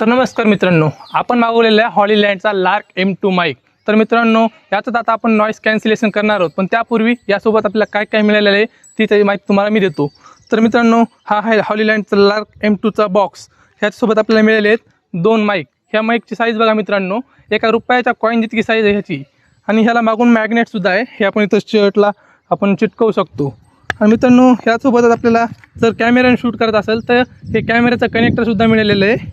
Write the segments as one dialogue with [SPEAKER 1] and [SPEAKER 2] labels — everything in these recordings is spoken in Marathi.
[SPEAKER 1] तर नमस्कार मित्रांनो, आपण मागवलेला हॉलीलँडचा लार्क M2 माईक। तर मित्रांनो, याचाच आता आपण नॉईस कॅन्सलेशन करणार आहोत, पण त्यापूर्वी यासोबत आपल्याला काय काय मिळालेलं आहे ती माहिती तुम्हाला मी देतो। तर मित्रांनो, हा आहे हॉलीलँडचा लार्क M2चा बॉक्स। ह्याच्यासोबत आपल्याला मिळाले आहेत 2 माईक। ह्या माईकची साईज बघा मित्रांनो, एका रुपयाच्या कॉईन जितकी साईज आहे ह्याची, आणि ह्याला मागून मॅग्नेट सुद्धा आहे। हे आपण इथं शर्टला आपण चिटकवू शकतो। आणि मित्रांनो, ह्यासोबतच आपल्याला जर कॅमेऱ्याने शूट करत असेल तर हे कॅमेऱ्याचं कनेक्टर सुद्धा मिळालेलं आहे।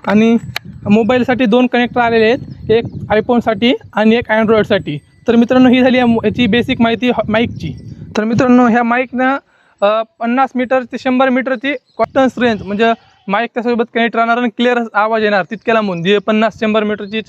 [SPEAKER 1] आणि मोबाईलसाठी 2 कनेक्टर आलेले आहेत, एक आयफोनसाठी आणि एक अँड्रॉइडसाठी। तर मित्रांनो, ही झाली याची बेसिक माहिती माईकची। तर मित्रांनो, ह्या माईकनं 50 मीटर ते 100 मीटरची कॉन्स्टन्स रेंज, म्हणजे माईक त्यासोबत कनेक्ट राहणार आणि क्लिअर आवाज येणार तितक्या लांबून, जे 50-100 मीटरची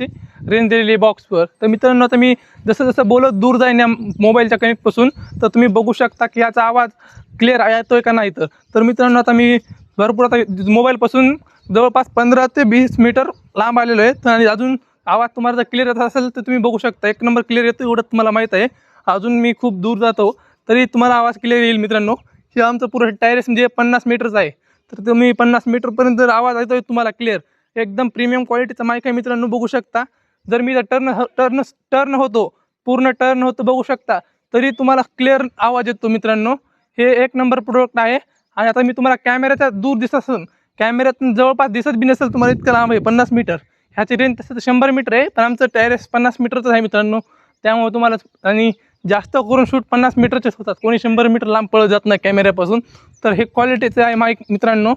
[SPEAKER 1] रेंज दिलेली आहे बॉक्सवर। तर मित्रांनो, आता मी जसं जसं बोलत दूर जाईन या मोबाईलच्या कनेक्टपासून, तर तुम्ही बघू शकता की याचा आवाज क्लिअर येतोय का नाही। तर मित्रांनो, आता मी भरपूर आता मोबाईलपासून जवळपास 15 ते 20 मीटर लांब आलेलो आहे, आणि अजून आवाज तुम्हाला जर क्लिअर येत असेल तर तुम्ही बघू शकता, 1 नंबर क्लिअर येतो एवढं तुम्हाला माहीत आहे। अजून मी खूप दूर जातो तरी तुम्हाला आवाज क्लिअर येईल मित्रांनो। हे आमचं पुरं टेरेस म्हणजे 50 मीटरचं आहे, तर तुम्ही 50 मीटरपर्यंत जर आवाज येतोय तुम्हाला क्लिअर, एकदम प्रीमियम क्वालिटीचा माईक आहे मित्रांनो, बघू शकता। जर मी टर्न होतो, पूर्ण टर्न होतो बघू शकता, तरी तुम्हाला क्लिअर आवाज येतो मित्रांनो। हे 1 नंबर प्रोडक्ट आहे। आणि आता मी तुम्हाला कॅमेऱ्याच्या दूर दिसत असेल, कॅमेऱ्यातून जवळपास दिसत बी नसेल तुम्हाला, इतकं लांब आहे 50 मीटर। ह्याची रेंज तसं तर 100 मीटर आहे, पण आमचं टेरेस 50 मीटरचं आहे मित्रांनो। त्यामुळे तुम्हाला, आणि जास्त करून शूट 50 मीटरचेच होतात, कोणी 100 मीटर लांब पळत जात नाही कॅमेऱ्यापासून। तर हे क्वालिटीचं आहे माईक मित्रांनो।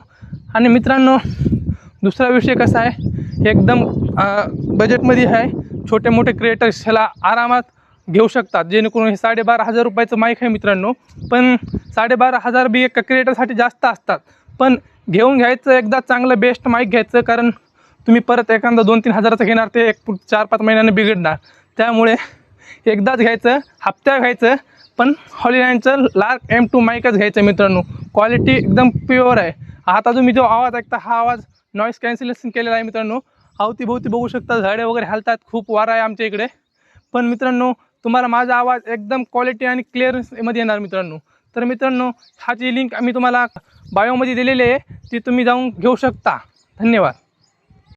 [SPEAKER 1] आणि मित्रांनो, दुसरा विषय कसा आहे, एकदम बजेटमध्ये आहे। छोटे मोठे क्रिएटर्स ह्याला आरामात घेऊ शकतात, जेणेकरून हे 12,500 रुपयाचं माईक आहे मित्रांनो। पण 12,500 बी एका क्रिएटरसाठी जास्त असतात, पण घेऊन घ्यायचं एकदा चांगलं बेस्ट माईक घ्यायचं, कारण तुम्ही परत एखादा 2-3 हजाराचं घेणार ते 4-5 महिन्याने बिघडणार। त्यामुळे एकदाच घ्यायचं, हप्त्या घ्यायचं, पण हॉलीलँडचं लार्क M2 माईकच घ्यायचं मित्रांनो। क्वालिटी एकदम प्युअर आहे। आता तुम्ही जो आवाज ऐकता, हा आवाज नॉईस कॅन्सलेशन केलेला आहे मित्रांनो। अवतीभोवती बघू शकता, झाडे वगैरे हलतात, खूप वारा आहे आमच्या इकडे, पण मित्रांनो तुम्हाला माझा आवाज एकदम क्वालिटी आणि क्लिअरमध्ये येणार मित्रांनो। तर मित्रांनो, ह्याची लिंक आम्ही तुम्हाला बायोमध्ये दिलेली आहे, ती तुम्ही जाऊन घेऊ शकता। धन्यवाद।